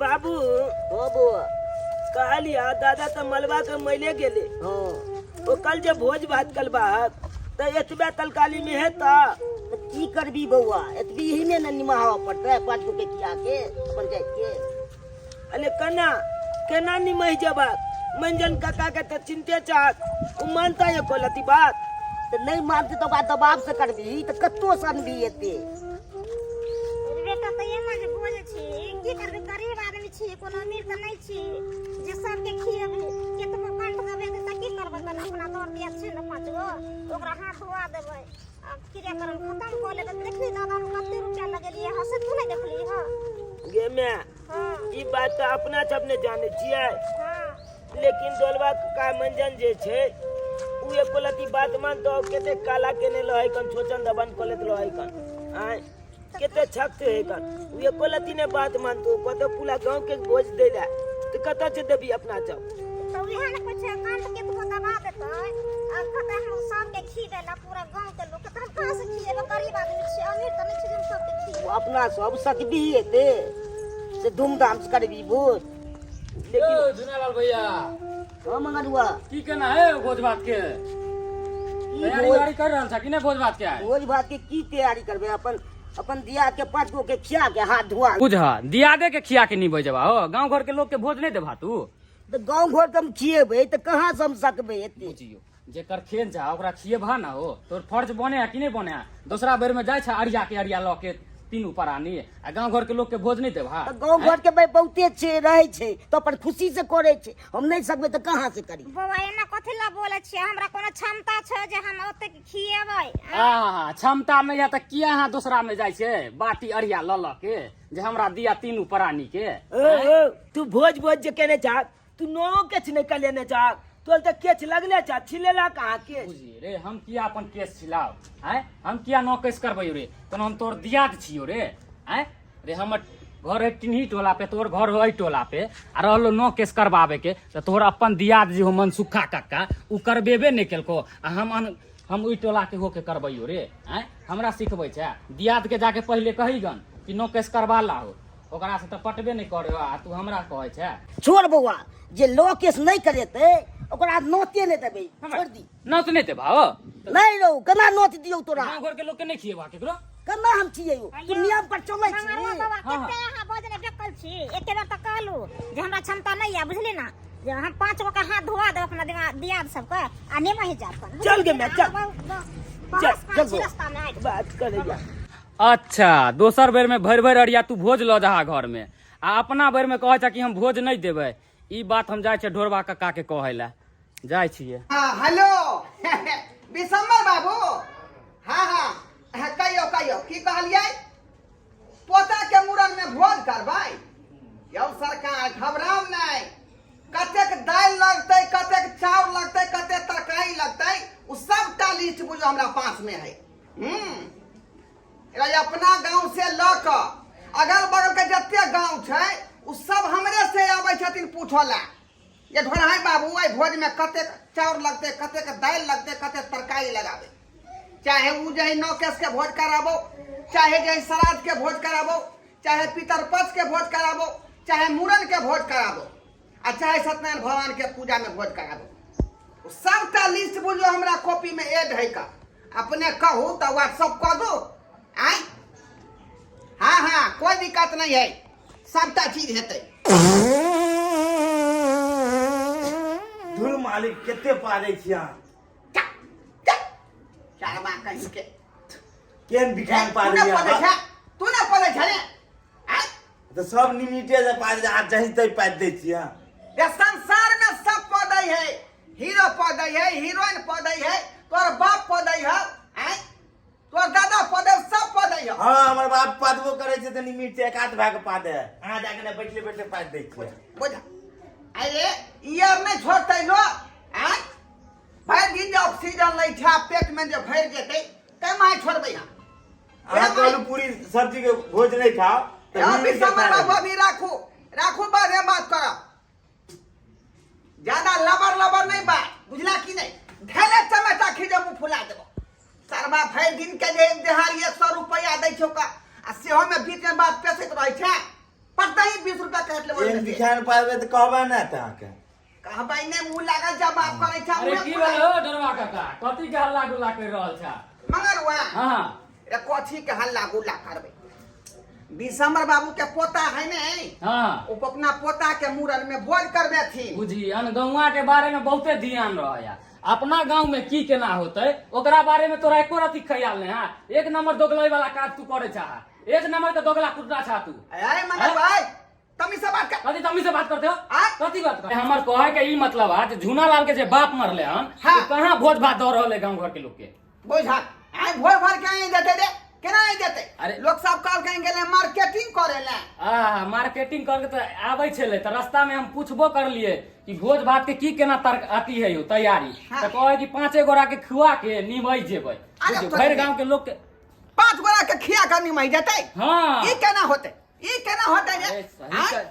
बाबू हो बुआ कहलिया दादा तो मलबा के मैले गेले ओ कल जे भोज भात कल बात तो एतबे तलकाली में है ता की करबी बउआ एतबी ही में न निमाहा पड़ता 5 के किया के पंचायत के अले कना केना निमह जबात मंजन काका के तो चिंते चाहत उ मानता है कोलती बात तो नहीं मानते तो बात दबाव से करबी तो कत्तो सन भी एते बेटा तो ये ना जे बोले छी की करबे गरीब आदमी छी कोनो अमीर त नहीं छी जे सबके खिएबे केतबो काट देबे त की करबे तन अपना तोर दिया छै न 5 गो ओकरा हाथ धोआ देबे अब क्रियाक्रम खत्म कर ले त देखली दादा कते रुपया लगेलिए हसे तू नहीं देखली हां गे मैं हां ई बात तो अपना सबने जाने छियै हां लेकिन डोलवा का मंजन जे छे उ एकोलती बात मान तो केते काला केने लहै कन छोचन दबन कोलेत लहै कन आय केते छकते है कन उ एकोलती ने बात मान तो कतो पूरा गांव के बोझ देला तो कता से देबी अपना चाव तो इहा ने कुछ काट के तू दबा देतै अब कते हम सब के खिएला पूरा गांव के लोग कते कहां से खिएबे गरीब आदमी छी अमीर त नहीं छी हम सब के खिएबे अपना सब सकबी एते से धूमधाम से करबी भोज लेकिन जुनालाल भैया हां मंगरुआ की केना है भोज भात के तैयारी कर रहल छ कि नहीं भोज भात के है भोज भात के की तैयारी करबे अपन दिया के 5 गो के खिया के हाथ धुआ बुझा दिया दे के खिया के नहीं बजबा हो गांव घर के लोग के भोज नहीं देबा तू तो गांव घर के हम खिएबे तो कहां से हम सकबे एते बुझियो जेकर खेन जा ओकरा खिएबा ना हो तोर फर्ज बने है कि नहीं बने है दूसरा बेर में जाय छ अरिया के अरिया ल के तीन ऊपर आनी आ गांव घर के लोग के भोज नहीं देबा तो गांव घर के भाई बहुते छे रहे छे तो अपन खुशी से करे छे हम नहीं सकबे तो कहां से करी बौआ एना कथि ला बोले छी हमरा कोनो क्षमता छै जे हम ओते खिएबै हां क्षमता नहीं है त किया हां दूसरा में जाय छे बाटी अरिया ल के जे हमरा दिया तीन ऊपर आनी के ओ तू भोज भोज जे केने चाह तू नो केछ नहीं कर लेने चाह तोल तो केछ लगले चाह छिलेला कहां के बुझी रे हम किया अपन केस छिलाओ हैं हम किया नो केस करबै रे तनो हम तोर दियाद छियो रे हैं रे हमर घर है टिन्ही टोला पे तोर घर है टोला पे आ रहलो नो केस करबावे के त तोर अपन दियाद जे हो मन सुखा कक्का उ करबेबे नहीं केलको आ हम उई टोला के होके करबैयो रे हैं हमरा सिखबै छै दियाद के जाके पहले कहीगन कि नो केस करबा लाहो ओकरा से त पटबे नहीं करे आ तू हमरा कहै छै छोड़ बउआ जे लो केस नहीं करेते ओकरा नोते नहीं देबे छोड़ दी नोत नहीं देबा हो नहीं रो केना नोत दियौ तोरा गांव घर के लोग के नहीं खिएबा केकरो केना हम छियौ तू नियम पर चलै छी बाबा कते यहाँ भोजन बेकल छी एके बेर त कहलू जे हमरा क्षमता नहीं है बुझली ना जे हम 5 गो के हाथ धोआ देब अपना दिया सब के आ ने वही जात चल गे मैं चल चल रास्ता में आइ बात करैया अच्छा दोसर बेर में भर भर अरिया तू भोज ल जहा घर में आ अपना बेर में कहे कि हम भोज नहीं देबै ई बात हम जाय छे ढोरबा कक्का के कहै ला जाय छिए हाँ हेलो विशंबर बाबू हाँ हाँ कहियो की कहलिए पोता के मुड़न में भोज करबै यौ सरकार घबराउ नहीं कतेक दाल लगतै कतेक चाउर लगतै कतेक तरकारी लगतै उ सबटा लिस्ट बुझो हमरा पास में है अपना गांव से ल क अगल बगल के जते गांव छै उ सब हमरे से आबै छथिन पूछला ये ढोरहाई बाबू आई भोज में कतेक चाउर लगते कतेक दाल लगते कतेक तरकारी लगावे चाहे उ जे नौ केस के भोज कराबो चाहे जे श्राद्ध के भोज कराबो चाहे पितरपक्ष के भोज कराबो चाहे मुड़न के भोज कराबो आ चाहे सत्यनारायण भगवान के पूजा में भोज कराबो सबटा लिस्ट बुझो हमरा कॉपी में ऐड है का अपने कहू तो व्हाट्सएप कर दो आई हाँ कोई दिक्कत नहीं है सबटा चीज हेतै धुर मालिक केते पारे छिया चारवा कहीं के केन बिठान पारे छिया तू ना पड़े छले तो सब निमिटे से पारे आ जही तई पार दे छिया ये संसार में सब पौधे है हीरो पौधे है हीरोइन पौधे है तोर बाप पौधे है तोर दादा पौधे सब पौधे है हां हमर बाप पादबो करे छै त निमिट से एक आध भाग पादे आ जाके ने बैठले पार दे छिया बुझा अरे यार नहीं छोड़ते लो भाई दिन जो ऑक्सीजन लै छा पेट में जो भर जेतै तै माय छोड़बै हम आ कहलु पूरी सब्जी के भोज नहीं खाओ तो अभी समय बाबू अभी राखू बात है बात करो ज्यादा लबर नहीं बात बुझला कि नहीं ढेले चमचा खीजे मुंह फुला देबो सरबा भर दिन के जे दिहाड़ी 100 रुपया दै छौ का आ सेहो में बीच में बात पेसैत रहै छै पड़ता ही 20 रुपया काट ले एम दिखाए पाबे तो कहबा ना त आके कहबै ने मुंह लागल जब बाप करे छ अरे की भेल हो डरवा काका कथी के हल्ला गुल्ला कर रहल छ मगर हुआ हां ए कथी के हल्ला गुल्ला करबै दिसंबर बाबू के पोता है ने हां ओ अपना पोता के मूरन में भोज करबे थी बुझी अनगौवा के बारे में बहुते ध्यान रहया अपना गांव में की केना होतै ओकरा बारे में तोरा एको रति ख्याल नहीं हां एक नंबर दोगलै वाला काज तू करे चाह एक नंबर के दोगला कुटना चाह तू ए मगर भाई तमी से बात कर कथी तमी से बात करते हो हाँ? कथी बात कर हमर कहे के ई मतलब है जे झूना लाल के जे बाप मरले हन हाँ। तो कहां भोज भात दो रहले गांव घर के लोग के बुझा आइ भोज भर के आई देते रे केना आई देते अरे लोग सब कल कहीं गेले मार्केटिंग करे ले मार्केटिंग करके तो आबै छले तो रास्ता में हम पूछबो करलिए कि भोज भात के की केना अथी है तैयारी हाँ। तो कहे कि 5 गोरा के खुआ के निमई जेबै अरे तो भर गांव के लोग के 5 गोरा के खिया कर निमई देते हां ई केना होते रे अरे सही आँय?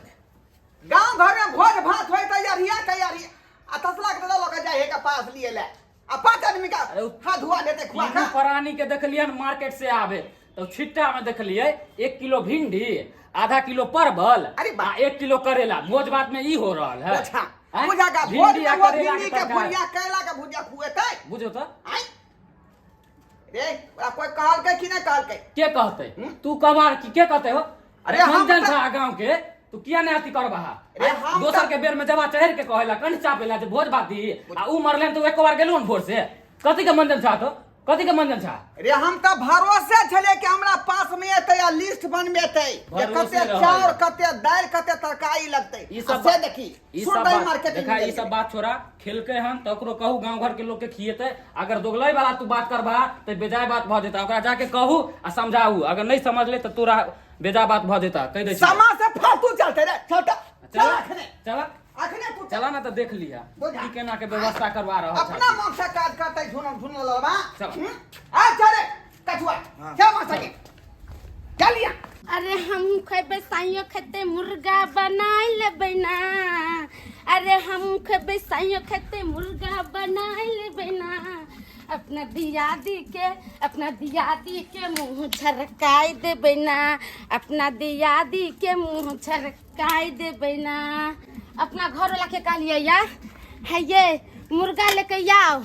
गांव घर में भोज भात होय तैयारिया आ तसला के लोग जाए के पास लिए ले आ 5 आदमी का हाथ धुआ देते खुआ तीनू खा प्राणी के देखलिए मार्केट से आवे तो छिट्टा में देखलिए 1 किलो भिंडी आधा किलो परवल अरे बा। 1 किलो करेला भोज भात में ई हो रहल है अच्छा आँय? बुझा का भोज भिंडी में आ वो करेला भिंडी के के तरकारी। भुजिया केला के भुजिया खुएते बुझो तो आई रे ओरा कोई कहल के कि नहीं कहल के के कहते तू कबार की के कहते हो अरे अरे हम हम जन तो- था गांव के तू किया नहीं अथी करबा अरे हम दोसर तो- के बेर में जवा चढ़ के कहेला कन चापेला जे भोज भात दी आ उ मरले तो एक बार गेलो न भोर से कथी के मंजन छा तो कथी के मंजन छा रे हम तो भरोसे छले कि हमरा पास में एते या लिस्ट बनबेते जे भरोसे कते रहल। चाउर कते दाल कते तरकारी लगते ई सब से देखी ई सुन सब भाई बात मार्केटिंग देखा ई सब बात छोड़ा खेलके हन तो ओकरो कहू गांव घर के लोग के खिएते अगर दोगलै वाला तू बात करबा तो बेजाय बात भ जेता ओकरा जाके कहू आ समझाऊ अगर नहीं समझ ले तो तोरा बेजा बात भ जेता कह दे छी समाज से फालतू चलते रे छोटा चल चला अखने चला अखने तू चला ना तो देख लिया बुझा। की केना के व्यवस्था करवा रहा अपना मन से काज करते झुन ललबा चल। आ चले कछुआ क्या मासा के चलिया अरे हम खेबे साइयो खेते मुर्गा बनाई लेबै ना अरे हम खेबे साइयो खेते मुर्गा बनाई लेबै ना अपना दियादी के मुंह झरकाई देबै ना अपना दियादी के मुंह झरकाई देबै ना अपना घर वाला के कहलिए यार है ये मुर्गा लेके आओ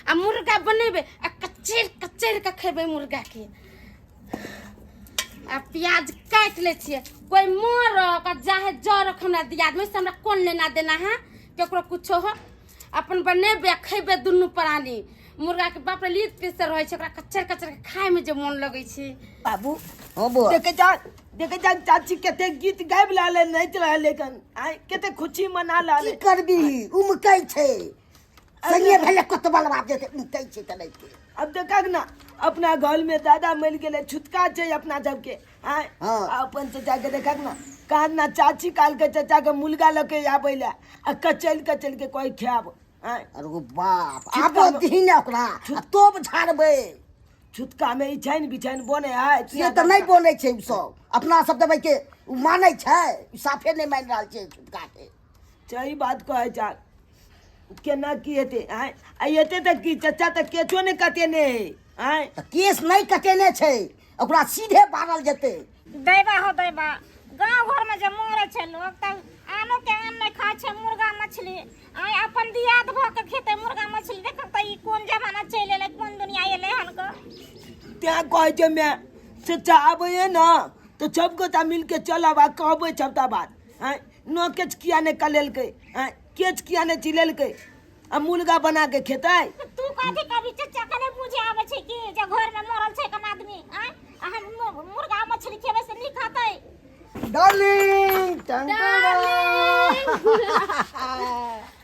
आ मुर्गा बनेबे आ कचर के खेबै मुर्गा के आ प्याज काट ले छिए कोई मोरक आ चाहे जरक हमरा दियाद में से हमरा कोन लेना देना है केकरो कुछो हो अपन बनेबे खेबे दुनू प्राणी मुर्गा के बाप रे लीद के से रहै छै ओकरा कचर के खाए में जे मन लगै छै बाबू हो बो देखे जा चाची केते गीत गाबि लाले नहीं चला लेकिन आइ केते खुशी मना की लाले करबी उमकै छै संगे भेले कतबल बाप जे उमकै छै तनै के अब देखक ना अपना घर में दादा मर गेले छुटका छै अपना सबके आइ हाँ। अपन चचा के देखक ना कान ना चाची काल के चचा के मुलगा लके आबै ले आ कचल के कोई खाब आइ अरे बाप छुटका आबो में- दीन ओकरा आ तोब झाड़बै छुटका में इछाइन बिछाइन बने आइ से तऽ नहि बोलै छै उ सब अपना सब देबै के उ मानै छै साफे नहि मान रहल छै छुटका के सही बात कहै जा केना की हेतै आइ आ एते तक की चचा तक केछो नहीं कतेने आइ तऽ केस नहि कटेने छै ओकरा सीधे बारल जेतै दैबा हो दैबा गांव घर में जे मरे छै लोग तब आनो के आन नहीं खाय छै मुर्गा मछली आइ अपन दियाद भ के खेते मुर्गा मछली देख त ई कोन जमाना चलि एलै कोन दुनिया एलै हन ग त्या कहै छै मैं चचा आबै है ना तो सबको ता मिल के चलब आ कहबै सबटा बात आइ नो केच किया ने कलेलकै आइ केच किया ने चिलेलकै आ मुर्गा बना के खेतै तू कथी कभी चचा के नहीं बुझे आवे छै कि जे घर में मरल छै कम आदमी आइ हम मुर्गा मछली खेबे से नहीं खातै डार्लिंग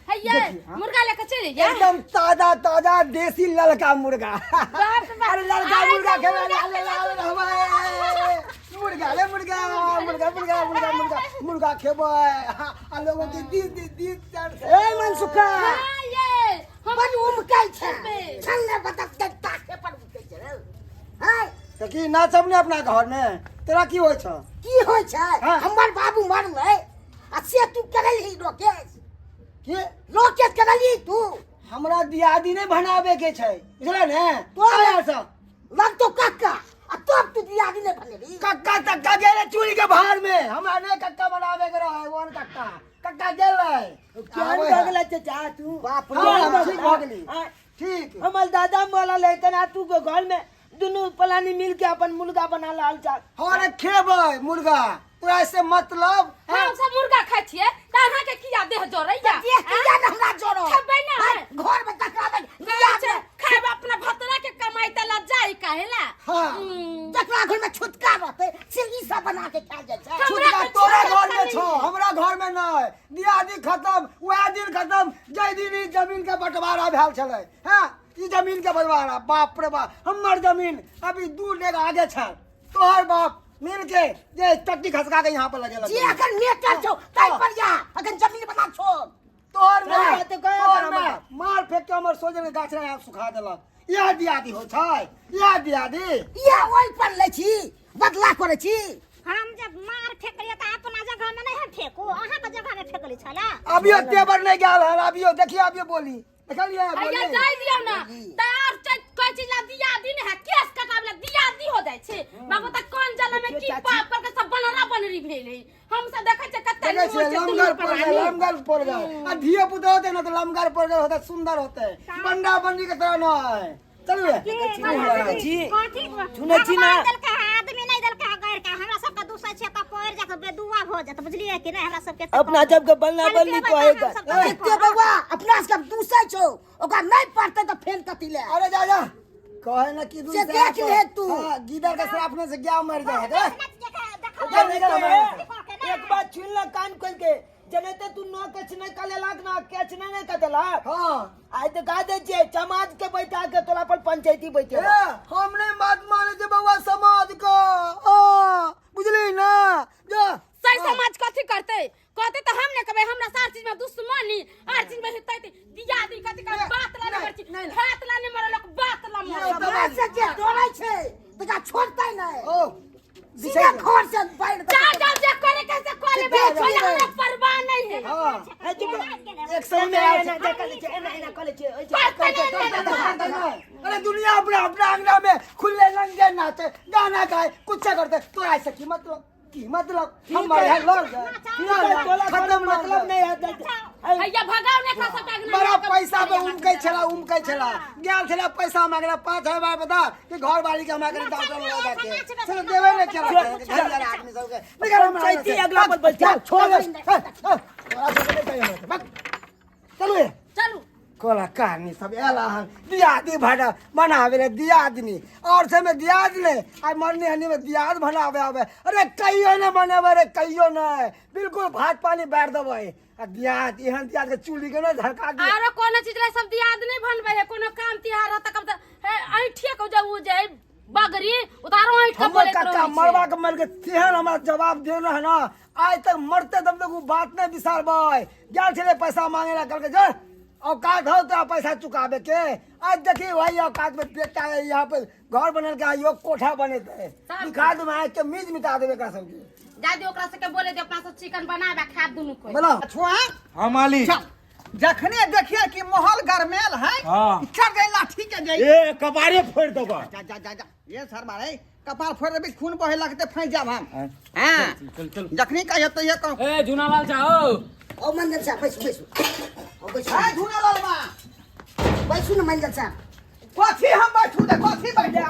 हैये मुर्गा लेके चले जा एकदम ताजा देसी ललका मुर्गा बाप रे बाप। अरे ललका मुर्गा खेबे मुर्गा ले मुर्गा खेबे आ लोगों के दी ए मनसुखा हैये हम बड़ उमकै छै छल्ले बतक के ताके पर उमकै छै रे हाय तो की ना सबने अपना घर में तेरा की होय छ की होइ छै हाँ। हमर बाबू मरलै आ से तू करलही रोकेश के रोकेश करलही तू हमरा दियादी ने बनावे के छै बुझला ने तो आया सा लग तो कक्का आ तब तू दियादी ने बनेली कक्का तक्का गेले चूड़ी के भार में हमरा ने कक्का बनावे के रहे वन कक्का कक्का गेले क्या बगला चाचा तू बाप हाँ, रे ठीक हो गेली हाँ, ठीक हमार दादा बोला लेकिन आ तू के घर में दोनों पलानी मिल के अपन मुर्गा बना लाल चाल हमारे खेबै मुर्गा तोरा से मतलब हम सब मुर्गा खाइ छियै त अहाँ के किया देह जोरैया ये किया न हमरा जोरो खेबै ना घर में तकरा दे दिया छै खाइब अपना भतरा के कमाई त लज्जाई काहेला हाँ जकरा घर में छुटका रहते से ई सब बना के खा जाय छै छुटका तोरा घर में छो हमरा घर में नहीं दियादी खत्म वह दिन खत्म जय दिन ई जमीन के बंटवारा भेल छले हां ई जमीन के बंटवारा बाप रे बाप हमर जमीन अभी दूर डेग आगे छ तोहर बाप मिल के जे टट्टी खसका के यहाँ पर लगे जी अगर मेटर छो तै पर जा अगर जमीन बना छो तोहर नहीं, में बात तो कहे तोहर बराबर। में मार फेंक के हमर सोजे के गाछ रहा सुखा देलक यह दियादी हो छै यह दियादी ये ओइ पर ले छी बदला करे छी हम जब मार फेंकलिए त अपना जगह में नहीं फेंको अहाँ के जगह में फेंकली छला अभियो तेवर नहीं गेल है अभियो देखिए अभियो बोली देखलिए अइया बोली जाय दियौ ना तैयार छै कोइ चीज ला दिया दिन है केस कटावला दिया दी हो जाय छै बाबू त कोन जल में की पाप करके सब बनरा बनरी भेल है हम सब देखै छै कते देखे से लमगर पड़ गए आ धियो पुतो होते ना तो लमगर पड़ गए होते सुंदर होते बंडा बंडी के तरह नहीं चलिए जी कथी सुनै छी ना दल के आदमी नहीं दल के गैर के हमरा सब के दूसरा छै त पोर जाके बेदुआ भ जात बुझलिए कि नहीं हमरा सब के अपना जब के बलना बल्ली कहेगा एते बउआ अपना से दूसै छो ओकरा नहीं पड़ते तो फेल कति ले अरे जा जा कहे ना कि से देख ले तू। गिदर के श्रापने से क्या मर जाएगा एक बात छुन ला कान खोल के जनते तू नो कछ नहीं कले लाग ना कैच नहीं कदला हाँ आज तो गा दे छे समाज के बैठा के तोला पर पंचायती बैठे ए, हमने बात माने जे बउआ समाज को बुझली ना जा सही समाज कथी करते कहते तो हम ने कहबे हमरा सार चीज में दुश्मनी हर चीज में हितै दिया दी कथी कर बात ला नहीं मरची हाथ ला नहीं मरे लोग बात ला मरे हमरा से जे डरै छै तका छोड़तै नहीं ओ सीधा घर से बैठ जा जा जे करे कैसे कोले बे छोला हमरा परवाह नहीं है हाँ एक सही में आ ना कले छे ना कले छे अरे दुनिया अपने अपने अंगना में खुले रंगे नाचे गाना गाए कुछ करते तो ऐसा की मतलब हमारे यहाँ लोग खत्म मतलब नहीं है भैया भगाव ने का सब आगना बड़ा पैसा पे उमकै छला गेल छला पैसा मांगला 5000 बता कि घर वाली के मांगले डॉक्टर लगा के चलो देवे ने चला घर वाला आदमी सब के निकल पंचायती अगला पर बैठ चल छोड़ दे चलो चलू कोला कहानी सब एला हन दियादी भाड़ा बनावे रे दियादनी और से में दियाद ने आ मरने हनी में दियाद बनावे आवे अरे कहियो न बनावे रे कहियो न बिल्कुल भात पानी बैठ देबै आ दियाद एहन दियाद के चूली के न धड़का दे आरो कोनो चीज रे सब दियाद नहीं बनबे है कोनो काम तिहार रहता कब ऐठिए को जब उ जाए बगरी उतारो ऐठ के हमर बोले काका मरवा के मर के तेहन हमरा जवाब देना है ना आज तक मरते तब तक वो बात नहीं बिसारबै गेल छले पैसा मांगे ला कल के जा औकात हो तो पैसा चुकावे के आज देखिए वही औकात में बेटा है यहाँ पे घर बनल के आइयो कोठा बने थे दिखा दो मैं के मीज मिटा देवे का सबकी जा दे ओकरा से के बोले दे अपना से चिकन बनाबे खा दुनु कोई बोला छुआ हाँ मालिक जखने देखिए कि माहौल गरमेल है हाँ। चढ़ गई लाठी के जाई ए कबारे फोड़ दो जा जा जा जा ये सर मारे कपाल फोड़ देबी खून बहे लगते फंस जाब हम हां चल चल जखनी कहियो तो ये कहो ए जुनालाल जाओ ओ मंजर साहब बैसु ओ बैसु हाय धुनालाल बा बैसु न मंजर साहब कथी हम बैठू दे कथी बैठे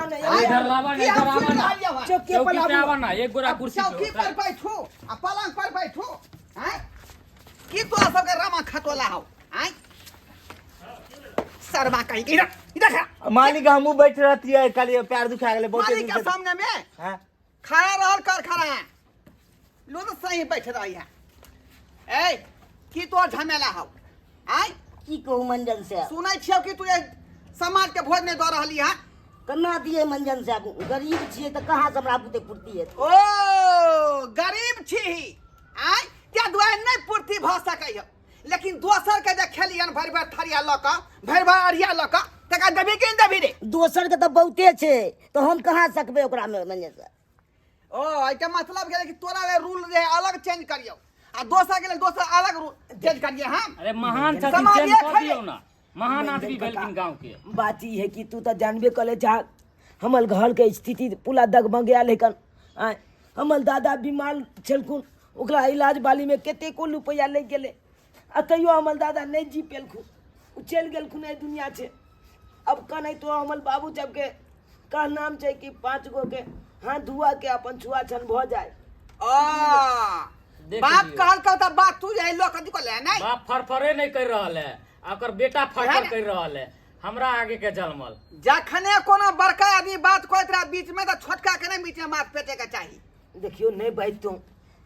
इधर लावा ना इधर आवा ना चौकी पर चौकी पे आवा ना एक गोरा कुर्सी चौकी पर बैठू आ पलंग पर बैठू हैं की तो सब के रामा खटोला हो हैं शर्मा कहीं इधर इधर खा मालिक हमू बैठ रहती है कल पैर दुखा गेले बहुत मालिक के सामने में हां खड़ा रहल कर खड़ा लो तो सही बैठ रही है ए की तो झमेला हो हैं की कहू मंजन साहब सुनै छियौ कि तू ये समाज के भोज नहीं दऽ रहली है कन्ना दिए मंजन साहब गरीब छिए त कहां से हमरा बुते पूर्ति है ओ गरीब छी आय क्या दुआर नहीं पूर्ति भ सकैय लेकिन दोसर के जे खेलियन भरि भरि थरिया ल क भरि भरि अरिया ल क तका देबी कि देबी रे दोसर के त बहुते छै तो हम कहां सकबे ओकरा में मंजन साहब ओ एके मतलब गेलै कि तोरा ले रूल जे अलग चेंज करियो आ दोसर के ले दोसर अलग रूल चेंज करिए हम अरे महान छथिन चेंज कर दियो ना महान आदमी भेलखिन गांव के बात ई है कि तू तो जानबे कले जा हमर घर के स्थिति पूरा दगमगाया लेकिन आय हमर दादा बीमार छलखुन ओकरा इलाज बाली में कतेको रुपया लग गेलै आ तैयो हमर दादा नहीं जी पेलखुन उ चलि गेलखुन एहि दुनिया से। अब कनै तो हमर बाबू सबके का नाम छै कि 5 गो के हाथ धुआ के अपन छुआ छन भ जाए। देख बात लियौ। कहल का बात तू यही लोग कथी को ले नहीं बाप फरफरे नहीं कर रहल है, ओकर बेटा फरफर कर रहल है, हमरा आगे के जलमल। जखने कोनो बड़का आदमी बात कहत रहा बीच में तो छोटका के नहीं बीच में बात पेटे के चाहिए। देखियो नहीं बाजतौ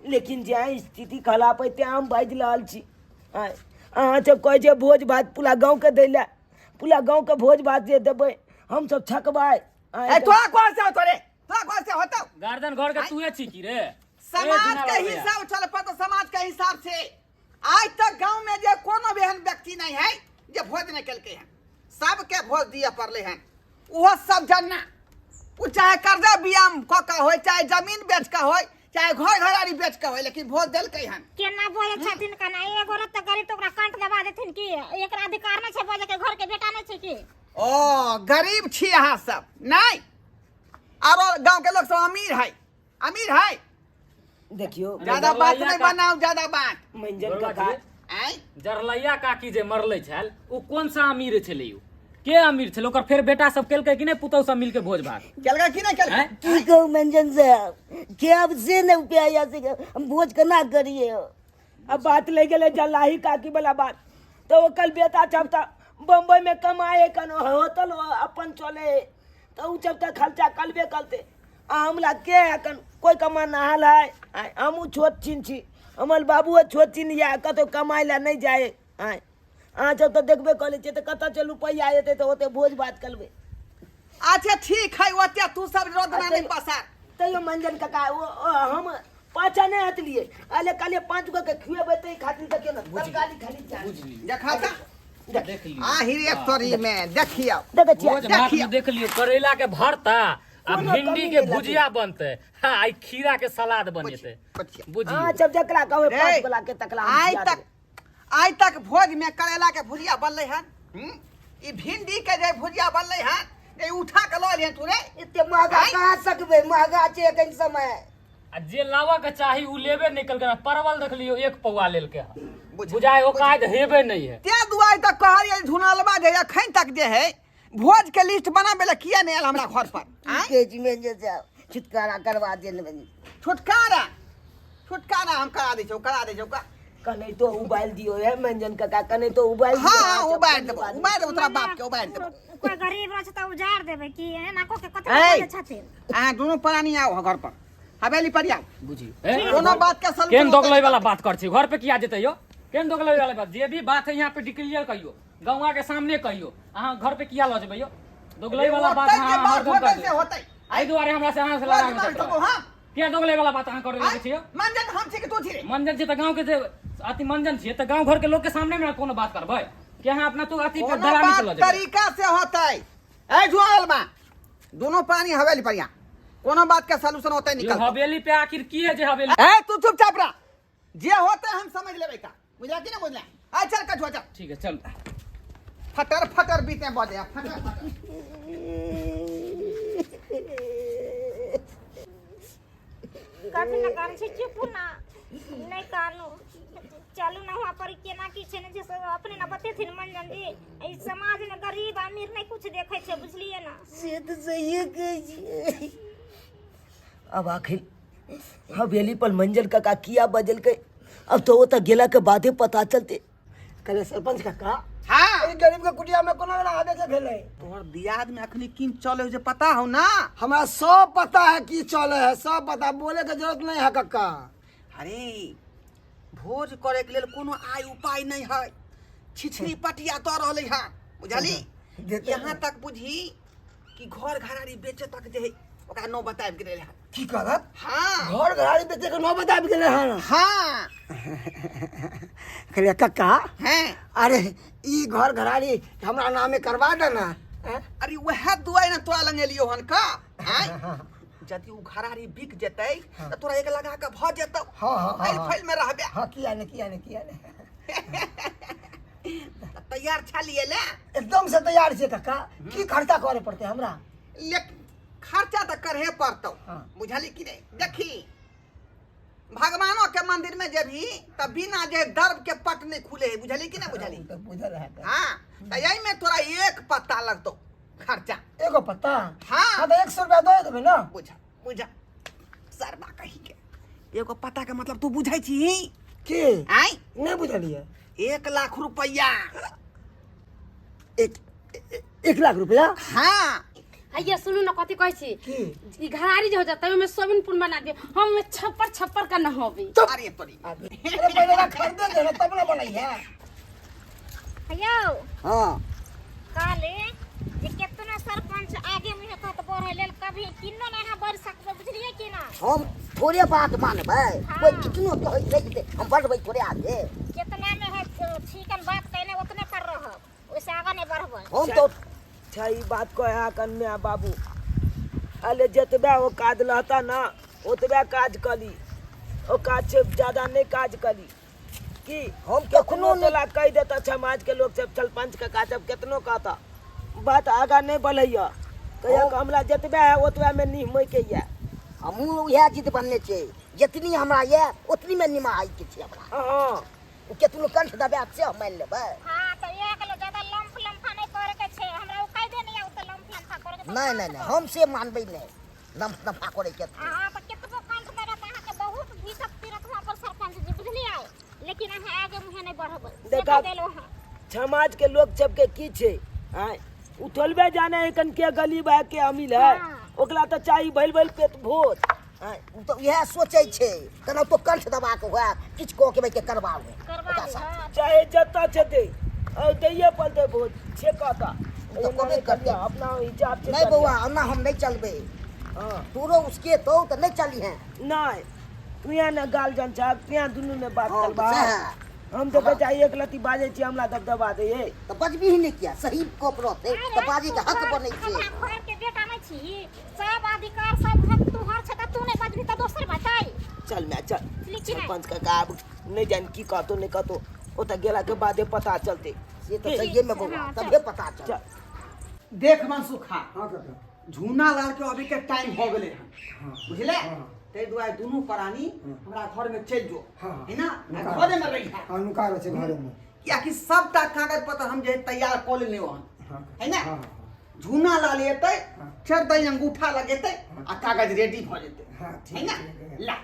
लेकिन जहाँ स्थिति खराब है ત્યાં हम बाजि रहल छी। अहाँ सब कहै छै भोज भात पूरा गाँव के दै लए, पूरा गाँव के भोज भात जे देबै हम सब छकबै। ए तोरा कौन से होतो रे, तोरा कौन से होतो? गार्डन घर के तूहे छी की रे? समाज के हिसाब चल पतो, समाज के हिसाब से आज तक गांव में जे कोनो भी एहन व्यक्ति नहीं है जे भोज नहीं केलके हैं, सबके भोज दिए पड़ले हैं। वो सब जानना, वो चाहे कर्जा बियाम क के होय, चाहे जमीन बेच के होय, चाहे घर घराड़ी बेच के होय, लेकिन भोज देलके हैं। केना बोले छथिन कना एगो रत त गरीब तो ओकरा काट दबा देथिन की एकरा अधिकार नै छै बोले के घर के बेटा नै छै की। ओ गरीब छी अहाँ सब नहीं, और गांव के लोग सब अमीर है, अमीर है। देखियो ज्यादा बात नहीं बनाओ, ज्यादा बात मंजन काका आय जरलैया काकी जे मरले छल ओ कोन सा अमीर छलै? ओ के अमीर छल? ओकर फेर बेटा सब केलकै कि नहीं पुतौ सब मिलके भोज भात? केलका कि नहीं केलका? हैं? की कहूँ मंजन साहब कि अब से न उपाया से हम भोज केना करिए। अब बात ले गेले जलाही काकी वाला बात, तो वो कल बेटा चबता बम्बई में कमाए कन होटल अपन चले तो उ चबता खर्चा कलबे करते। हमला के कन कोई कमा नहाल है, हमू छोट छिन छी, हमर बाबू छोट छिन या कतो कमाई ला नहीं जाए। अहाँ सब तो देखबे कले छै तो कत से रुपया एते तो ओते भोज भात करबे। अच्छा ठीक है, ओते तू सब रोदना नहीं पसार। तैयो मंजन काका हम पाछा नहीं हटलिए, अले काले 5 गो के खुएबे तै खातिर त केना तरकारी खाली चाहिए। देखा था देख लियो आहिर एक तोरी में देखियो, देखे छियै भोज भात में देख लियो करेला के भरता आ कोनो भिंडी कमी के नहीं भुजिया बनते, हाँ आई खीरा के सलाद बनेते। बुझियो हां जब जकरा कहबे ए, 5 गोला के तकला आज तक भोज में करेला के भुजिया बनले हैं, ई भिंडी के जे भुजिया बनले हैं, ए उठा के ल ले तू रे। इतने महंगा कहाँ सकबे, महंगा छै एखन समय। आ जे लावा के चाही उ लेबे नहीं कलके। परवल देख लियो 1 पौवा लेलके हन, बुझ- बुझाए ओकाद हेबे नहीं है। ते दुआई तक कहलिए धुनलबा जे अखन तक जे है भोज के लिस्ट बनाबे ला किया नहीं आयल हमरा घर पर? आय के जी मंजन साहब छुटकारा करवा देने बनी। छुटकारा, छुटकारा हम करा दे छौ, करा दे छौ का। कने तो उबाल दियो है मंजन काका, कने तो उबाल दियो। हाँ उबार देबो, उबार देबो, तोरा बाप के उबार देबो। कोई गरीब रह छै त उजाड़ देबै की एना को के कते ए! बोले छथिन। आ दोनों प्राणी आओ घर पर, हवेली पर आओ। बुझियो कोनो बात के सलूशन केन दोगलै होतै। वाला बात कर छी, घर पे किया जेतै यो? केन दोगलै वाला बात? जे भी बात है यहाँ पे डिक्लियर कहियो, गौवा के सामने कहियो। अहाँ घर पे किया ल जेबै यो? दोगलै वाला बात होतै के अहाँ बात हरदम होतै कर से होतै। आई दुआरे हमरा से अहाँ से बात लड़ा बात करबो, हाँ। के दोगलै वाला बात अहाँ कर देबै छियो? मंजन हम छी कि तू छी रे? मंजन छी त गांव के जे अति मंजन छी त गांव घर के लोग के सामने में कोनो बात करबै कि अहाँ अपना तो अति पे कोनो दलाली बात चल जेबै? तरीका से होतै। ए जुआल बा दोनों प्राणी हवेली पर यहाँ कोनो बात के सलूशन होतै यो निकल। हवेली पे आखिर की है जे हवेली? ए तू चुपचाप रह, जे होतै हम समझ लेबै का, बुझला कि नहीं बुझला? आ चल कछुआ चल, ठीक है चल। फटर फटर बीते बजे फटर फटर। कभी न कर छै चुप ना नहीं कानू चालू ना हुआ पर केना की छै ने जे सब अपने ना बतेथिन मंजन जी। ई समाज में गरीब अमीर नहीं कुछ देखे छै बुझलिए ना। से तो सही कहे छी। अब आखिर हवेली पर मंजन काका किया बदल के, अब तो वो तो गेला के बादे पता चलते। करे सरपंच काका हाँ ई गरीब के कुटिया में कोनो ना आगे से भेले। तोहर दियाद में अखनी किन चले जे पता हो ना? हमरा सब पता है की चले है, सब पता, बोले के जरूरत नहीं है काका। अरे भोज करे के लेल कोनो आय उपाय नहीं है, छिछली पटिया तो रहले है बुझली। यहाँ तक बुझी कि घर घराड़ी बेचे तक जे है ओकरा नो बताब के रहले है। की कहत? हाँ घर घराड़ी बेचे के न बता गेले हन। हाँ कहलिए काका हैं। अरे ई घर घराड़ी हमरा नामे करवा देना। अरे वह दुआई ना तोरा लंगे लियो हन का। हैं? यदि उ घराड़ी बिक जेतै त तोरा एक लगा के भ जेतौ। हाँ, हाँ, हाँ, फैल हाँ। फैल में रहबे। हाँ किया ने तैयार छा लिए ले। एकदम से तैयार छे काका। की खर्चा करे पड़ते हमरा? लेक खर्चा तो करहे पड़तो बुझली कि नहीं। देखी भगवानों के मंदिर में जबी तब बिना जे दर्ब के पट नहीं खुले है बुझली कि नहीं बुझली। तो बुझल है हाँ तो यही में तोरा एक पत्ता लगतो खर्चा। एगो पत्ता हाँ तो 100 रुपया दे देबे ना। बुझा बुझा सरबा कही के एगो पत्ता के मतलब तू बुझै छी की आई नहीं बुझलिए। 1 लाख रुपया। 1 लाख रुपया। हाँ ये सुनू ना कथी कहै छी की ई घरारी जे हो जाता है में स्विमिंग पूल बना दे हम में छप्पर का न होबी। अरे तोरी अरे पहले ना खरीदे दे ना तब ना बनाई है। भैया हाँ काले जे केतना सरपंच आगे में होता तो बढ़े लेल कभी किन्नो ना यहाँ बढ़ सकबे बुझलिए कि ना। हम थोड़े बात मानबै कोई कितनो कहै छै हम बढ़बै थोड़े आगे। जितना में है ठीकन बात कहने उतने पर रह ओइसे आगे नहीं बढ़बै। हम तो अच्छा ई बात कहे कन्या बाबू अले जतबे वो काज रहता ना ओतबे काज कली ओ काज से ज्यादा नहीं काज कली कि हम कखनो कखनो तोला कह देता समाज के लोग सब सरपंच के काज अब केतनो कहता बात आगा नहीं बढ़ैया कहिया कि हमरा जतबे है ओतबे में निमय के ये। हमहूँ इएह जिद बनने छै जितनी हमरा ये उतनी में निमाहाई के छै हमरा। हाँ केतनो कंठ दबा से हम मान लेबै। हां तो एक लो ज्यादा लंफा नहीं करे के छै हमरा उ कह दे नहीं आउ तो लंफा करे के। नहीं हम से मानबै नहीं लंफा करे के। हां तो केतबो कंठ दबा त अहाँ के बहुत भीषक तीरथवा पर सरपंच जी बुझलिए लेकिन अहाँ आगे मुहे नहीं बढ़बै। देखा समाज के लोग सबके की छै आय उठलबे जाने है कन के गरीब है के अमीर है ओकरा तो चाहिए भइल भइल पेट भोज। उ तो इएह सोचै छै केना तो कंठ दबा के हुआ किछ कह के के करबाओ करवा दी। चाहे जत्ता छते और दैये पड़ते भोज छे कहता तो कबे करते अपना हिसाब से नहीं बउआ अन्ना हम नहीं चलबे। हाँ तूरो उसके तो नहीं चली हैं। नहीं तू यहाँ न गाल जन छा यहाँ दुनू में बात हाँ, करबा सही। हम तो कहता एक लती बाजे छी हमरा दबदबा दे ये तो बजबी ही नहीं किया सही कोप रहते तो बाजी के हक बनै छै। हमरा खोर के बेटा नहीं छी सब अधिकार सब हक तू हर छता तू नहीं बजबी त दोसर बताई। चल मैं चल लेकिन सरपंच का गाब नहीं जान की कहतो नहीं कहतो ओ त गेला के बादे पता चलते ये तो सही में बउआ तबे पता चल। चल देख मनसुखा हाँ काका झूना लाल के अभी के टाइम हो गए बुझले ते दुआरे दुनू प्राणी हमरा घर में चल जो हाँ। है ना घरे में रही है अनुकार छै घरे में। कि सबटा कागज पत्र हम जे तैयार कर लेने हन हाँ है ना हाँ झूना लाल एतै चार दई अंगूठा लगेतै आ कागज रेडी भ जेतै हाँ है ठीक ना है। ला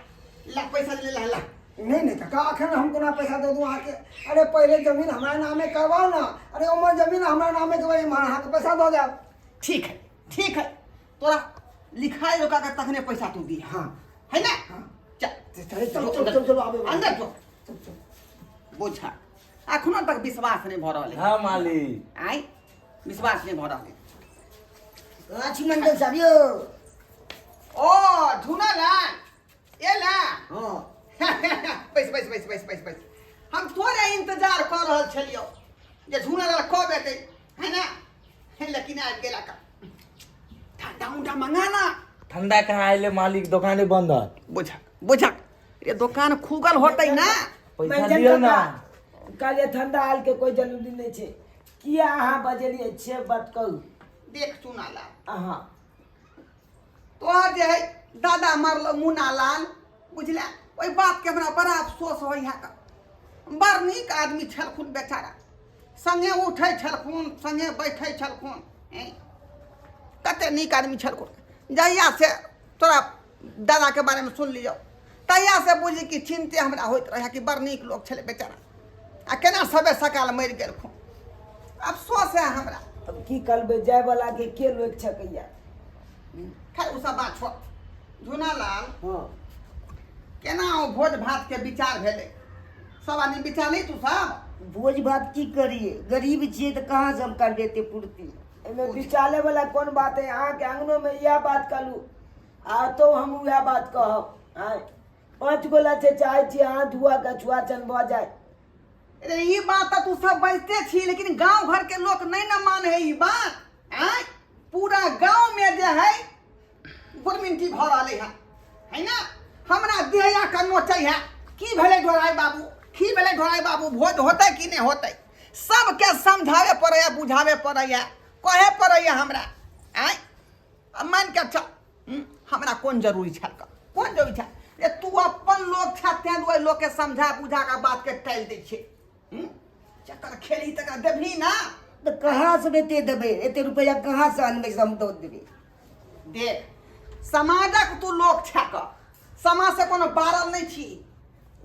ला पैसा ले ला नहीं काका अखन हम कोना पैसा दे दूं आके। अरे पहले जमीन हमारा नामे करवाओ ना। अरे उमर जमीन हमारा नामे के भाई मां के पैसा दो जाओ। ठीक है तोरा लिखाई रोका के तखने पैसा तू दी हाँ है ना हाँ। चल चलो आबे अंदर जो बुझा अखनो तक विश्वास नहीं भ रहल है। हाँ मालिक आई विश्वास नहीं भ रहल है। राची मंडल साहब यो ओ झूना ला ये ला हां पैस हम तोरे इंतजार कर रहल छलियो जे झूना ला कब एतै है ना लेकिन आज गेला का ठंडा उंडा मंगा ना ठंडा कहाँ आइले मालिक दुकाने बंद है। बुझा ये दुकान खुगल होतै ना पैसा दियो ना। काले ठंडा हाल के कोई जरूरी नहीं छे किया अहाँ बजलिए छे बात कहू देख चुना ला अहाँ तोहर जे है दादा मरल मुना लाल बुझला ओई बात के हमरा बड़ा अफसोस होई है का बड़ नीक आदमी छलखुन बेचारा संगे उठै छलखुन संगे बैठै छलखुन कते नीक आदमी छलखुन जहिया से तोरा दादा के बारे में सुन लियो तहिया से बुझी कि चिंते हमरा होइत रहे कि बड़ नीक लोग छले बेचारा आ केना सबे सकाल मरि गेलखुन अफसोस है हमरा। अब की करबे जाय वाला के लोग छकैया खैर उ सब बात छोड़ झूना लाल हाँ केना ओ भोज भात के विचार भेले सब आदमी विचार नहीं तू सब भोज भात की करिए गरीब छिए तो कहाँ से हम कर देते पूर्ति। एमे विचाले वाला कौन बात है अहाँ के आंगनों में यह बात कलू आ तो हम वह बात कहब आय 5 गोला से चाहे छी हाथ धुआ के छुआचन भ जाए। अरे ये बात तो तू सब बजते छी लेकिन गांव घर के लोग नहीं ना माने है ये बात आय पूरा गांव में जे है गुरमिंटी भ रहले है ना हमरा देहया करनो चाहिए की भेले ढोराई बाबू भोज होते कि नहीं होते सबके समझावे पड़े बुझावे पड़े कहे पड़े हमरा आय अब मान के चल हमरा कौन जरूरी छा कौन जरूरी छा ए तू अपन लोग छाते हैं वही लोग के समझा बुझा का बात के टाइल दे छे चक्कर खेली तक देबही ना तो कहाँ से बेटे देबे एते रुपया कहाँ से अनबे से हम दो देबे देख समाजक तू लोग छाक समाज से कोनो बारल नहीं छी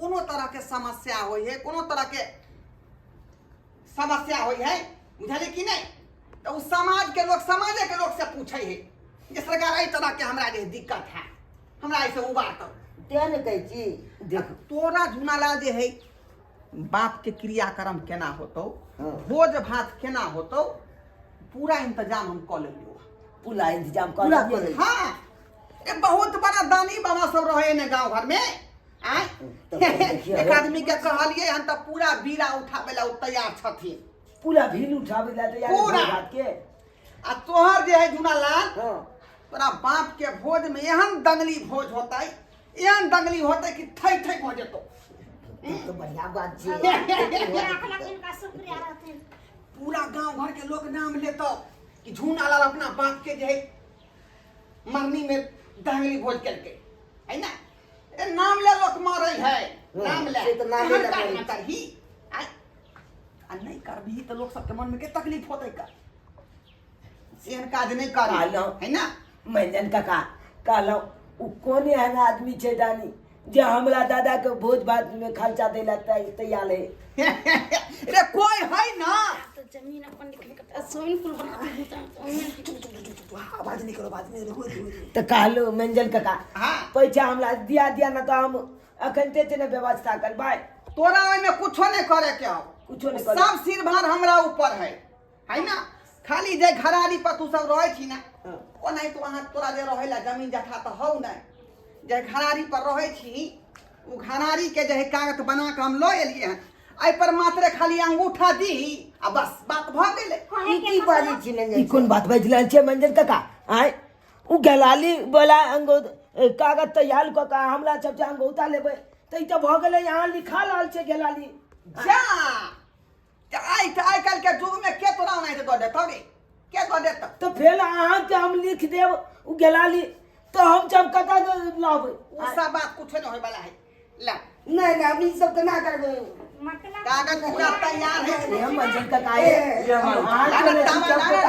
कोनो तरह के समस्या होई है कोनो तरह के समस्या होई है बुझले कि नहीं तो उस समाज के लोग समाजे के लोग से पूछे है जे सरकार एहि तरह के हमरा जे दिक्कत है हमरा ऐसे उबार कर ते ने कहै छी देख तोरा झुनाला जे है बाप के क्रियाक्रम केना होतो भोज भात केना होतो पूरा इंतजाम हम कर लेलियो पूरा इंतजाम पूरा कर कर हाँ ये बहुत बड़ा दानी बाबा सब रहे ने गांव घर में आय एक आदमी के कहलिए हम तो पूरा बीड़ा उठावे ला तैयार छथिन पूरा भील उठावे ला तैयार पूरा। बात के आ तोहर जे है झुनालाल हां तोरा बाप के भोज में एहन दंगली भोज होतै एहन दंगली होतै कि थई थई हो जेतो तो बढ़िया बात छी लाख लाख इनका शुक्रिया रहते पूरा गांव भर के लोग नाम लेतो कि झुनालाल अपना बाप के जे है मरनी में दंगली भोज करके है ना ए नाम ले लोग मारे है नाम ले से तो नाम ले एहन काज ले न करही आ नहीं करबही तो लोग सबके मन में के तकलीफ होतै का सेहन काज नहीं कर कहलो है ना मंजन काका कहलो उ कोने है ना आदमी छे दानी जे हमरा दादा के भोज भात में खर्चा देला तैयार है रे कोई है ना तो जमीन अपन लिखे के स्विमिंग पूल बना आवाज नहीं करो आवाज नहीं करो तो कहलो मंजन काका हाँ पैसा हमरा दिया ना तो हम अखन ते ने व्यवस्था कर भाई तोरा में कुछो नहीं करे के हो कुछो नहीं करे। सब सिर भार हमरा ऊपर है ना खाली जे घरारी पर तू सब रहे छी ना ओ नहीं तो वहां तोरा जे रहेला जमीन जथा तो हौ ना जे घरारी पर रहे छी उ घरारी के जे है कागज बना के हम लो एलिए हैं आई पर मात्र खाली अंगूठा दी आ बस बात भ गेले ई की बाजी छी ने ई कोन बात बजला छे मंजन काका आय उ गलाली बोला अंगो कागज तैयार क का हमरा सब से अंगूठा लेबे त ई त भ गेले यहां लिखा लाल छे गलाली जा आई कल के युग में के तोरा नहीं दे देतो रे के दे देतो तो फिर अहाँ के हम लिख देब उ गलाली तो हम जब कता लाबे उ सब बात कुछ नहीं होय वाला है ला नहीं नहीं हम ई सब के ना करबे मतलब कागज पूरा तैयार है हम मंजन काका है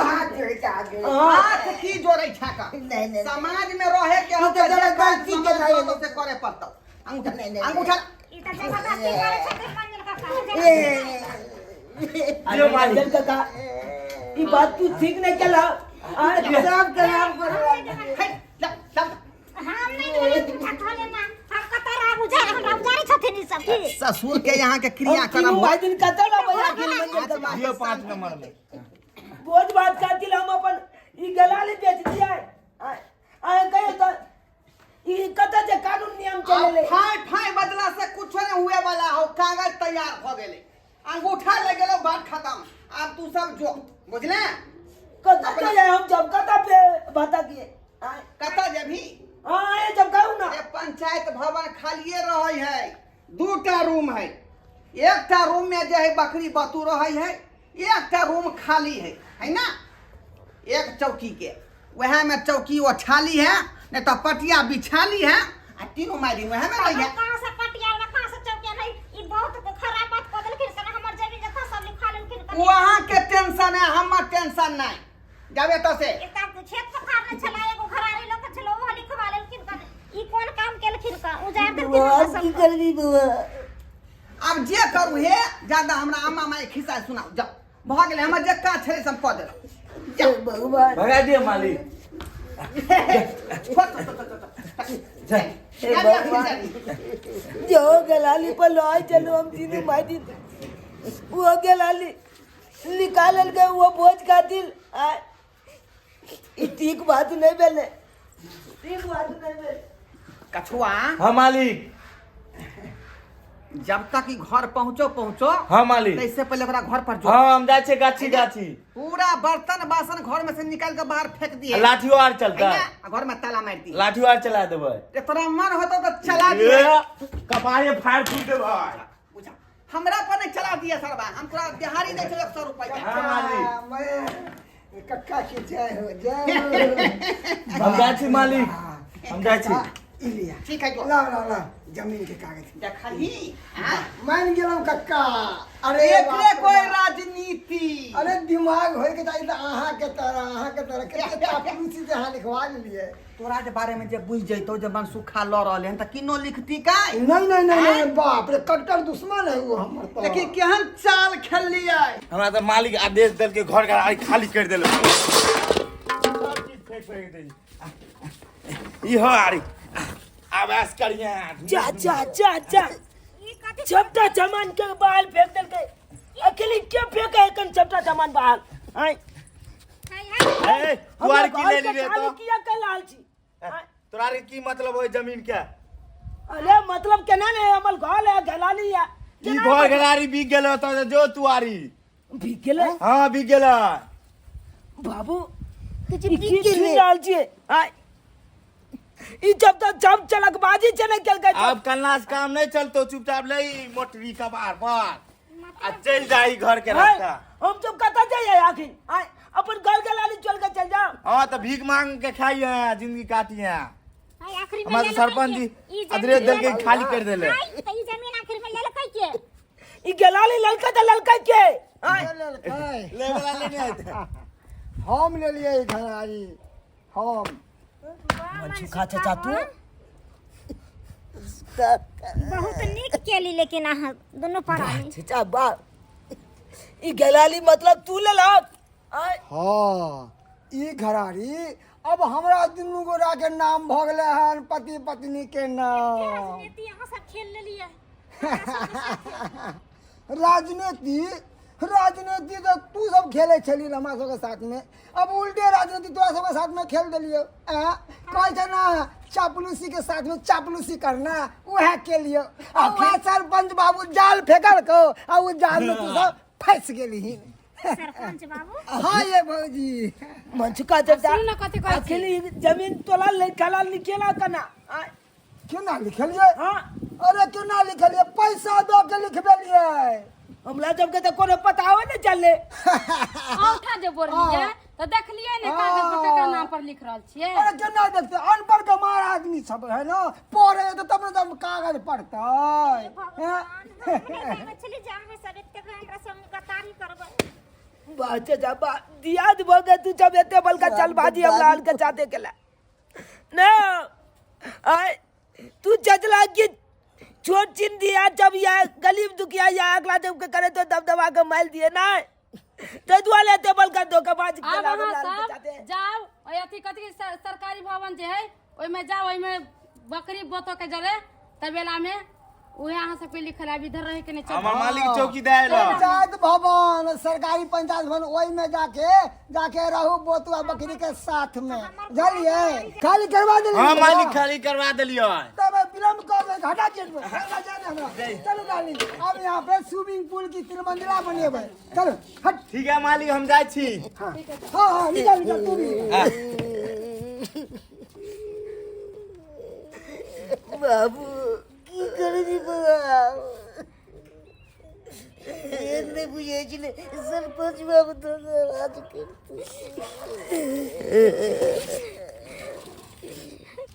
हाथ की जोड़े छाका नहीं नहीं समाज में रहे के हम तो जरा गलती के भाई से करे पड़तो अंगूठा नहीं, नहीं, अंगूठा ई त जबरदस्ती करे छथिन मंजन काका अरे मंजन काका ई बात तू ठीक नहीं केला आज सब खराब कर है ला हम नहीं बोले झूठा खोले ना हम कतरा बुझा हमरा बुझारी छथिन ई सब की ससुर के यहाँ के क्रिया करम भाई दिन कता ला भैया के मंजन काका ये 5 नंबर में भोज भात खातिर हम अपन ई गलाली बेच दिया आय कहे तो ई कता जे कानून नियम चले फाय फाय बदला से कुछ नहीं हुए वाला हो कागज तैयार भ गेले अंगूठा ले गेलो बात खत्म अब तू सब जो बुझले कता जाए हम जब कता पे बता किए कता जेबी हां जब कहू ना ये पंचायत भवन खालिए रहे है 2टा रूम है एकटा रूम में जो है बकरी बतू रहे है एकटा रूम खाली है ना एक चौकी के वह में चौकी वो छाली है नहीं तो पटिया बिछाली है आ तीनों मारी वह में रही है कहां से पटिया ना कहां से चौकिया नहीं ई बहुत खराब बात क देलखिन से हमर जमीन जथा सब लिखा लेलखिन वहाँ के टेंशन है हमर टेंशन नहीं जावे तो से एकटा खेत पथार में छला एगो घरारी लोग छलो वो लिखवा लेलखिन का ई कोन काम केलखिन का उजाड़ देलखिन बुआ हमरा की सब करबी बुआ अब जे करू हे ज्यादा हमरा अम्मा माई खिस्सा सुनाओ जाओ भ गेले हमर जे काज छले सब कह देलक जाओ भगवान भगा दिए मालिक जो गलाली पर लॉय चलो हम तीनों माई दिन वो गलाली निकालल गए वो भोज खातिर ई ठीक बात नहीं बेले ठीक बात नहीं बेले कछुआ हाँ मालिक जब तक ई घर पहुंचो हाँ मालिक इससे पहले ओकरा घर पर जो हाँ हम जाए छे गाछी गाछी पूरा बर्तन बासन घर में से निकाल के बाहर फेंक दिए लाठियो आर चलता है घर में ताला मार दिए लाठियो आर चला देबै ये तोरा मन होता तो चला दिए कपारे फाड़ फूट दे भाई बुझा हमरा पर नहीं चला दिया सरबा हम तोरा दिहाड़ी नहीं 100 रुपया हाँ मालिक कक्का की जय हो जय हो। हम जाइ छी मालिक, हम जाइ छी। ई लिया ठीक है जो ला जमीन के कागज देखली हाँ मान गेलहुँ कक्का। अरे एकरे बाप कोई रे बाप। राजनीति अरे दिमाग होय के चाहिए अहाँ के तरह कते चापलूसी से अहाँ लिखवा लेलिए। तोरा के बारे में जे बुझ जइतो जे मन सुखा ल रहले हन त किनो लिखती का नहीं बाप रे कट्टर दुश्मन है वो हमर तो। देखी केहन चाल खेललिए हमरा त मालिक आदेश देल के घर का खाली कर देल। ई हो आरी आवाज करिया। जा जा जा जा चपटा चमान के बाल फेंक देल के अकेली क्या फेंका है कन चपटा चमान बाल आय ए तुआर की ले ली रे तो किया के लालची तोरा रे की मतलब होय जमीन के? अरे मतलब केना ने अमल घाल है गलाली है ई घर घरारी बिक गेल तो जो तुआरी भी गेले हां बिक गेल। बाबू की लालची है आय ई जब तक जब चलकबाजी चले चल गए अब कन्नास काम नहीं चलतो, चुपचाप ले मोटरी कबार पर आ चल जाई घर के रास्ता। हम जब कता जाइए आखिर आय अपन गल गलाली चल के चल जाओ। हां तो भीख मांग के खाइए जिंदगी काटिए। आखिर में हमारे सरपंच जी अदरेस दल के खाली कर देले। ई जमीन आखिर में ले लै के ई गलाली ललका त ललका के आय ले वाला ले नहीं आते। हम ले लिए घरारी हम मछुखा चाचा तू बहुत नीक केली लेकिन अहाँ दोनों प्राणी चाचा बा ई गलाली मतलब तू ले ला आय हाँ ई घरारी अब हमरा दुनू गोरा के नाम भ गेले हन पति पत्नी के नाम। राजनीति अहाँ सब खेल लेलिए राजनीति तो तू सब खेले छली हमरा सबके साथ में, अब उल्टे राजनीति तोरा सबके साथ में खेल दिलियो। कहै छै ना चापलूसी के साथ में चापलूसी करना वह के लिए। अब वह सरपंच बाबू जाल फेंकल को आ वो जाल में तू सब फंस गेली। सरपंच बाबू हाँ ये भौजी मछुखा चाचा सुन न कथी कहै छी। अकेली जमीन तोला ले गला निकेला कना आय क्यों ना लिखलिए? हां अरे क्यों ना लिखलिए? पैसा दो के लिखबेलिए। हमरा जब के तो कोनो पता हो न चले औठा जे बोलिए तो देखलिए ने कागज पर केकरा नाम पर लिख रहल छियै। अरे केना देखते अनपढ़ गमार आदमी सब है ना, पढ़े तो तब न तब कागज पढ़ते चली जाम में सब एते हमरा संग गतारी करबै बाचे जा बा दियाद भ गए तू जब एते बलका चल बाजी हम लाल के चाहते केला ना आय तू चचला की छोट चिन दिया जब या गलीब दुखिया या अगला जब के करे तो दबदबा के माइल दिए ना ते दुआले ते बलका धोखेबाज अब केला हम अहाँ लाल के सब चाहते जाओ ओय अथी कथी के सरकारी भवन जे है ओय में जाओ, ओय में बकरी बोतो के जरे तबेला में उहे अहाँ सब पे लिखल है इधर रहे के नहीं चल। हमार मालिक चौकीदार है। पंचायत भवन सरकारी पंचायत भवन वही में जाके रहू बोतुआ बकरी के साथ में, जानिए खाली करवा दे। हां मालिक खाली करवा देलियो। तब विलम्ब कर घाटा चेट में चलो डाली। अब यहाँ पे स्विमिंग पूल की तिरमंजिला बनेबे। चलो हट। ठीक है मालिक हम जाय छी। हाँ निकल तू भी। बाबू की करबी बाबू एने बुझे छले सरपंच बाबू तो राज करते।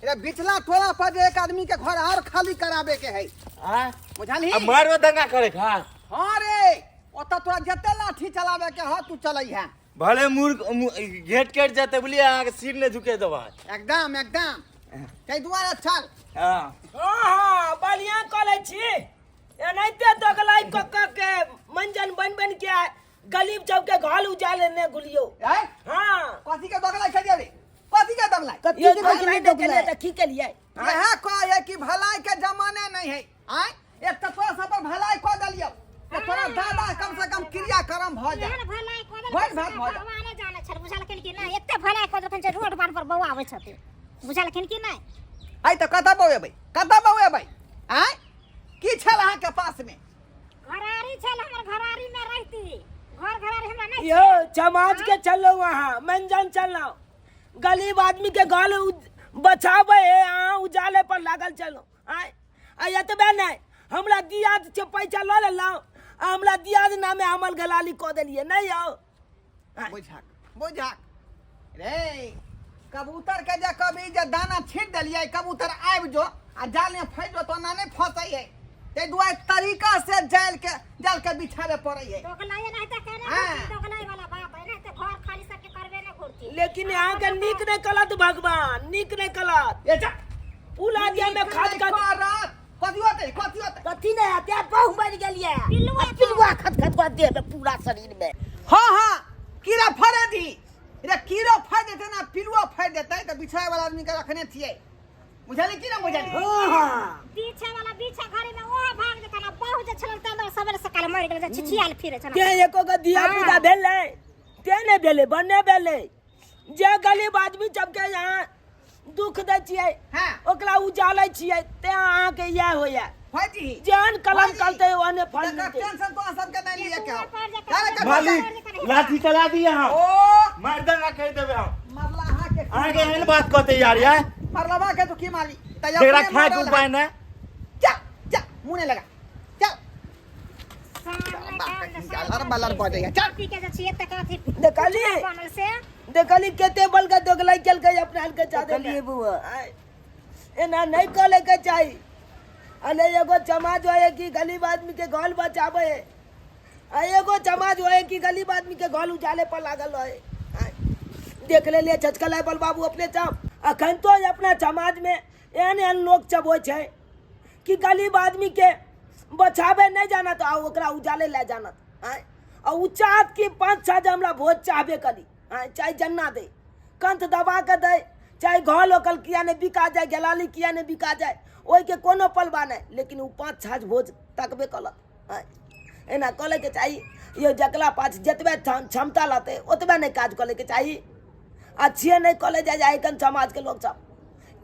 रे बिचला टोला पर एक आदमी के घर और खाली कराबे के है हां बुझलही? अब मारो दंगा करे खा। हां रे ओता तोरा जते लाठी चलावे के ह तू चलई है भले मूर्ख घेट कट जाते बोलिए आगे के सिर ने झुके दो बात। एकदम कई दुआरे चल। हां हां बढ़िया कॉलेज छी एनाइते दगलाई कक्का के मंजन बन के गलीब चौक के घाल उजाले ने गुलियो। हैं हां कथी के दगलाई खदिया रे कथी के दगलाई ये दगलाई दे के लिए की के लिए यह कहे कि भलाई के जमाने नहीं है आय एक तो तोरा सब पर भलाई क दलियो कि तोरा दादा कम से कम क्रिया कर्म भ जा एहन भलाई कोदल भोज भात भ जा। भगवाने जाने छ बुझलखिन कि नहीं एते भलाई कोदल छै रोड बार पर बौआ आबै छथिन बुझलखिन कि नहीं। आई तो कता बौए भाई आय की छल अहाँ के पास में? घरारी छल हमर घरारी में रहती घर घरारी हमरा नहीं यो समाज के चलो वहां मंजन चलो गलीब आदमी के गाल बचावे उजाले पर लागल चलो आय एतबे नहीं हमरा दियाद से पैसा ल लेलौ हमरा दियाद नामे अमल गलाली क देलिए नहीं आओ बुझा बुझा रे कबूतर के जे कभी जे दाना छीट दिलिए कबूतर आबि जो आ जाल में फंस जो तो ना नहीं फंसे है ते दुआरे तरीका से जाल के बिछावे पड़े है दोगलाई नहीं त कहना हाँ। दोगलाई वाला बात है नहीं त घर खाली सबके करबे नहीं करती। लेकिन यहाँ के निक ने कलत भगवान निक ने कलत ये जा पुला दिया में खाद का कथी होते कथी नहीं आते बहु मर गेलिए पिलुआ पिलुआ खत देह में पूरा शरीर में। हाँ कीड़ा फड़े दी रे कीड़ो फड़ देते ना पिलुआ फड़ देते तो बिछाए वाला आदमी के रखने थिए बुझाली की ना बुझाली पीछे वाला पीछे घरे में ओ भाग देता ना बहु जे छलन त अंदर सबेरे सकाल मर गेल छिछियाल फिरे छना के एको का दिया पूजा भेले तेने भेले बने भेले जे गरीब आदमी सबके यहाँ दुख दै छियै हाँ ओकरा उजालै छियै ते अहाँ के इएह होइए फटी जान कलम करते ओने फल तकर मिलते टेंशन तो सबके नहीं लिए क्या मालिक लाठी चला दिए हम ओ मर्दन ना कह देबे हम मरला हां के आगे हेन बात कहते यार यार मरलवा के तो की माली तेरा खाए के उपाय ना जा मुंह नहीं लगा चल बलर पड़ जाएगा चल पी के जे छिए त कथी देखली बनल से देखली केते बल के दोगलाई चल के अपना हल के चादर देखलिए बुआ एना नहीं करे के चाही अले एगो समाज होए कि गरीब आदमी के घर बचावे है आ एगो समाज होए कि गरीब आदमी के घर उजाले पर लागल है देख ले लिए छचकला बल बाबू अपने चाप अखन तो अपना समाज में एहन एहन लोग सब होइ छै कि गरीब आदमी के बचावे नहीं जाना तो ओकरा उजाले ले जाना और उ चाहत कि 5-6 हमरा भोज चाहबे करी चाहे जन्ना दे कंठ दबा के दे चाहे घर लोकल किया ने बिका जाए गलाली किया ने बिका जाए ओहि के कोनो पलवा नहीं लेकिन उ 5-6 भोज तकबे कलत एना कले के चाहिए यो जकला पाछ जतबे क्षमता लते ओतबे नहीं काज कले के चाहिए अच्छे नहीं कले जाए कन समाज के लोग सब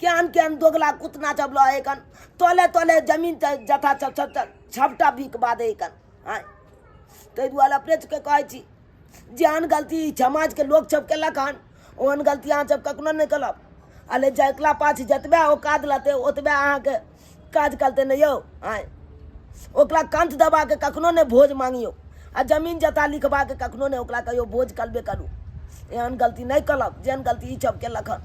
केहन दोगला कुतना सब लो कन तोले जमीन जथा छपटा बिकवा दे कन ताहि दुआरे अपने के कहै छी जेहन गलती समाज के लोग सब केलक हन ओहन गलती अहाँ सब कखनो नहीं कलब अले जकला पाछ जतबे औकात लते ओतबे अहाँके काज करते नहीं यौ ओकरा कंठ दबा के कखनो नहीं भोज मांगियो आ जमीन जता लिखबा के कखनो नहीं ओकरा कहियो भोज करबे करू एहन गलती नहीं कलब जेहन गलती ई सब केलक हन